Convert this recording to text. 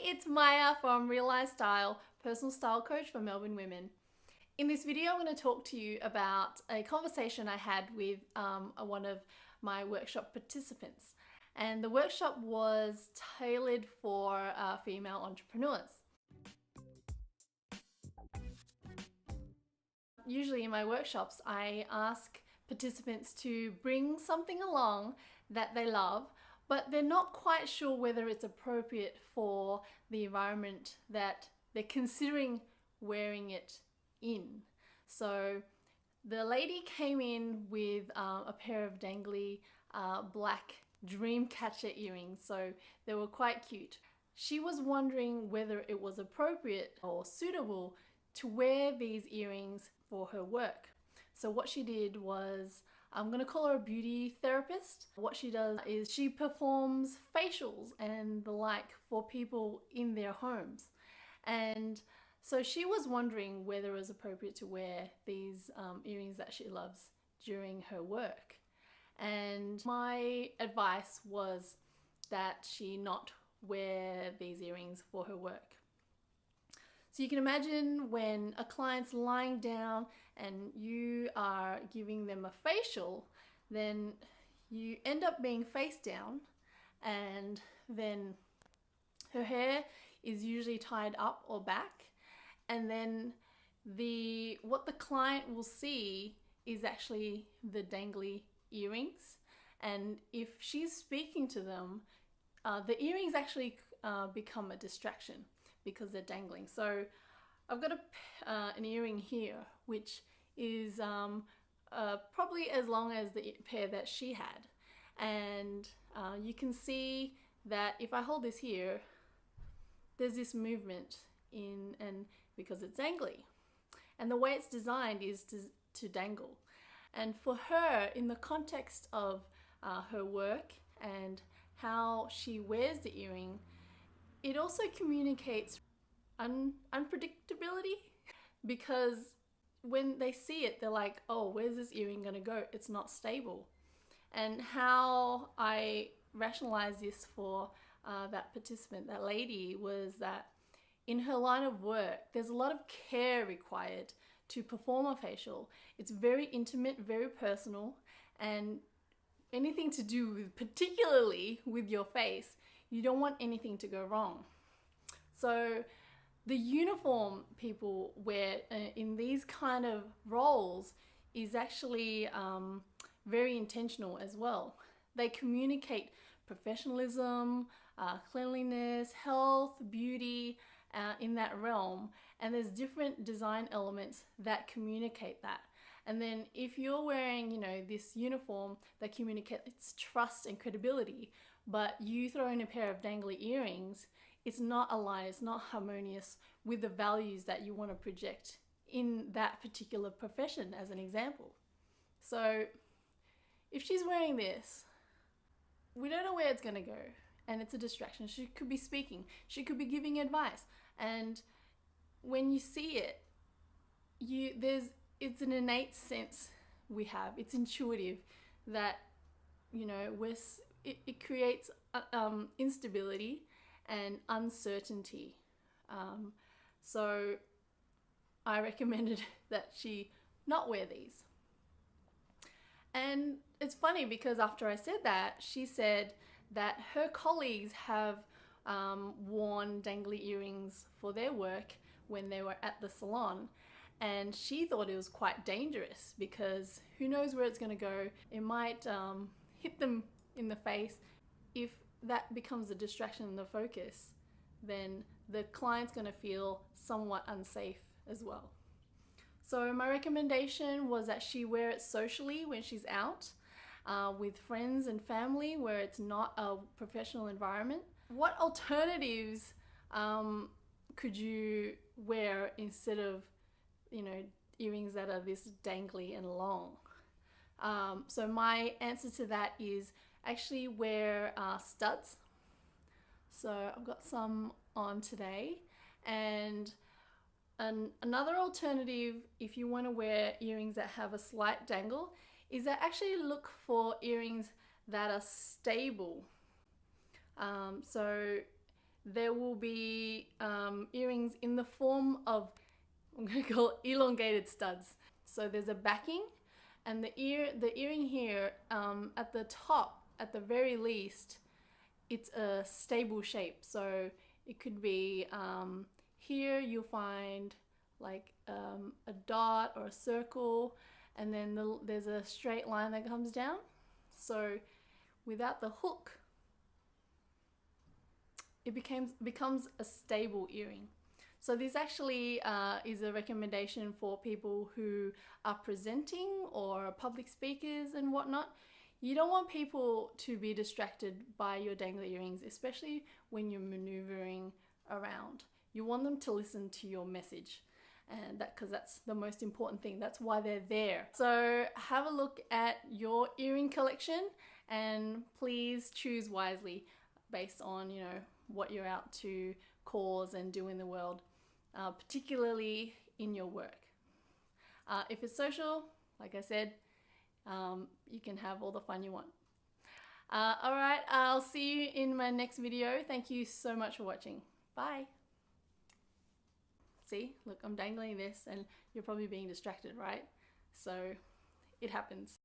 It's Maya from Real Life Style, personal style coach for Melbourne women. In this video, I'm going to talk to you about a conversation I had with one of my workshop participants. And the workshop was tailored for female entrepreneurs. Usually in my workshops, I ask participants to bring something along that they love, but they're not quite sure whether it's appropriate for the environment that they're considering wearing it in. So the lady came in with a pair of Dangley black Dreamcatcher earrings, so they were quite cute. She was wondering whether it was appropriate or suitable to wear these earrings for her work. So what she did was, I'm going to call her a beauty therapist. What she does is she performs facials and the like for people in their homes. And so she was wondering whether it was appropriate to wear these earrings that she loves during her work. And my advice was that she not wear these earrings for her work. So you can imagine when a client's lying down and you are giving them a facial, then you end up being face down, and then her hair is usually tied up or back, and then what the client will see is actually the dangly earrings. And if she's speaking to them, the earrings actually become a distraction because they're dangling. So I've got an earring here, which is probably as long as the pair that she had. And you can see that if I hold this here, there's this movement and because it's dangly. And the way it's designed is to dangle. And for her, in the context of her work and how she wears the earring, it also communicates unpredictability, because when they see it, they're like, oh, where's this earring gonna go? It's not stable. And how I rationalized this for that participant, that lady, was that in her line of work, there's a lot of care required to perform a facial. It's very intimate, very personal, and anything to do with, particularly with your face, you don't want anything to go wrong. So the uniform people wear in these kind of roles is actually very intentional as well. They communicate professionalism, cleanliness, health, beauty in that realm, and there's different design elements that communicate that. And then if you're wearing, this uniform that communicates trust and credibility, but you throw in a pair of dangly earrings, it's not aligned, it's not harmonious with the values that you want to project in that particular profession, as an example. So if she's wearing this, we don't know where it's going to go, and it's a distraction. She could be speaking, she could be giving advice, and when you see it, it's an innate sense we have. It's intuitive that it creates instability and uncertainty. So I recommended that she not wear these. And it's funny because after I said that, she said that her colleagues have worn dangly earrings for their work when they were at the salon. And she thought it was quite dangerous because who knows where it's going to go. It might hit them in the face. If that becomes a distraction in the focus, then the client's going to feel somewhat unsafe as well. So my recommendation was that she wear it socially when she's out with friends and family, where it's not a professional environment. What alternatives could you wear instead of earrings that are this dangly and long? So my answer to that is actually wear studs. So I've got some on today. And another alternative, if you want to wear earrings that have a slight dangle, is that actually look for earrings that are stable. So there will be earrings in the form of, I'm going to call it elongated studs. So there's a backing, and the earring here at the top, at the very least, it's a stable shape. So it could be here you'll find like a dot or a circle, and then there's a straight line that comes down. So without the hook, it becomes a stable earring. So this actually is a recommendation for people who are presenting or public speakers and whatnot. You don't want people to be distracted by your dangly earrings, especially when you're maneuvering around. You want them to listen to your message, and because that's the most important thing. That's why they're there. So have a look at your earring collection, and please choose wisely based on, you know, what you're out to cause and do in the world, particularly in your work. If it's social, like I said, you can have all the fun you want. Alright, I'll see you in my next video. Thank you so much for watching. Bye. See, look, I'm dangling this and you're probably being distracted, right? So it happens.